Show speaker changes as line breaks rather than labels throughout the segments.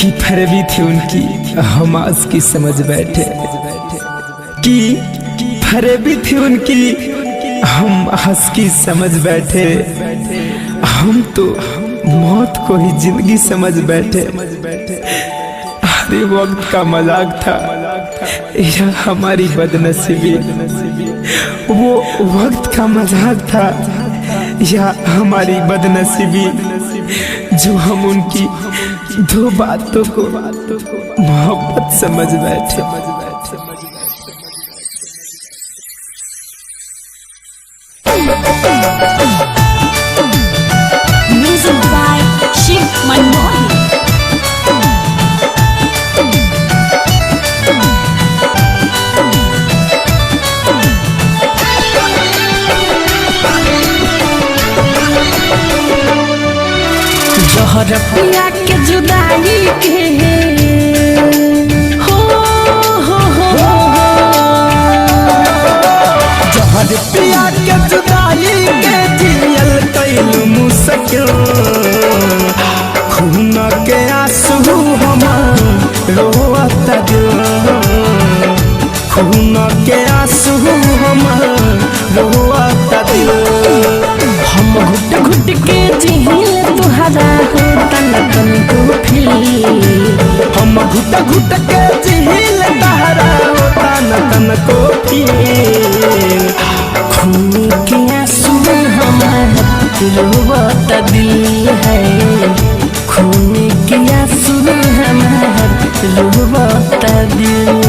कि फिर भी थी उनकी हम आज की समझ बैठे, कि फिर भी थी उनकी हम हंस की समझ बैठे। हम तो मौत को ही जिंदगी समझ बैठे। अरे वक्त का मजाक था या हमारी बदनसीबी, वो वक्त का मजाक था या हमारी बदनसीबी, जो हम उनकी दो बातों को मोहब्बत समझ बैठे।
Music by Shiv Manmohan. जहर पिया के जुदाई के हो
जहर पिया के जुदाई के जियल कैल मुश्किल, खून के आंसू हमार रोवत दिल, खून के आंसू हमार रोवत दिल।
हम घुट घुट के जिहिल तुहरा हो तन तन को फिल,
हम घुट घुट के जिहिल तहरा हो तन तन को फिल।
खून के आंसू हमार रोवत दिल है, खून के आंसू हमार रोवत दिल।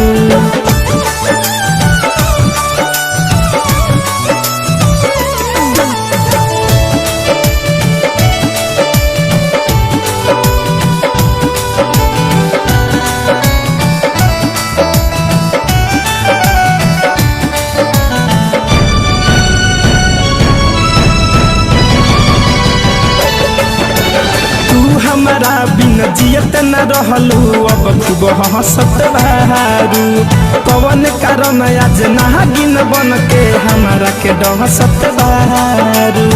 हमारा बिन जियत न रहलू, अब खूब हंसत बहारू। कवन कारण आज नागिन बन के हमारा के डहसत बहारू।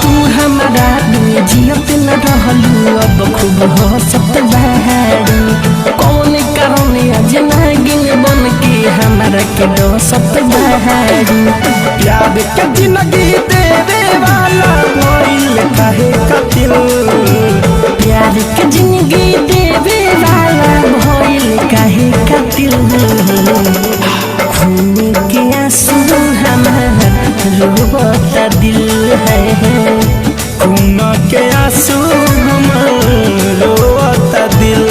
तू हमारा बिन जियत न रहलू, अब खूब हंसत बहारू। कौन कारण आज नागिन बन के हमारा के डहसत बहारू।
प्यार के जिंदगी देवे वाला भइल काहे कातिल,
प्यार के जिंदगी देवे वाला भइल काहे कातिल। खून के आंसू हमार रोवत दिल है,
खून के आंसू हमार रोवत दिल।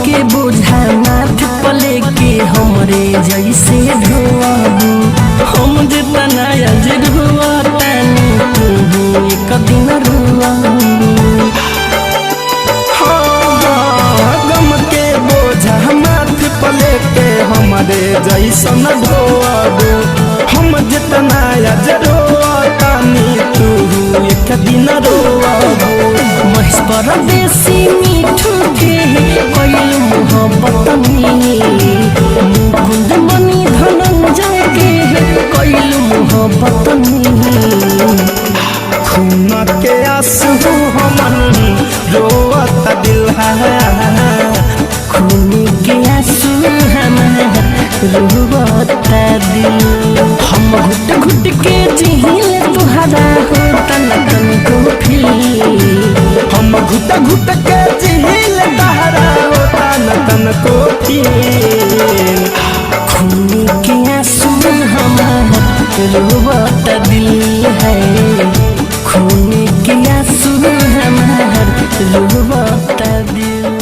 के बोझा माथ पले के हमरे जैसे ढोआबू, हम जितना आज ढोआतानी तू एक दिन रोआबू।
गम के बोझा माथ पले के हमरे जैसन ढोआबू, हम जितना आज रोआतानी तू एक दिन रोआबू।
महेश परदेसी मीठू के कइल मोहब्बत में, मुकुंद मणि धनंजय के कइल मोहब्बत में।
खून के आंसू हमन रोवत दिल है,
खून के आंसू हमार रोवत दिल। हम घुट घुट के जिहिल तुहरा हो तन तन को फिल,
हम घुट घुट के जिहिल तहरा हो तन तन को फिल।
खून के आंसू हमार रोवत दिल है, खून के आंसू हमार रोवत दिल।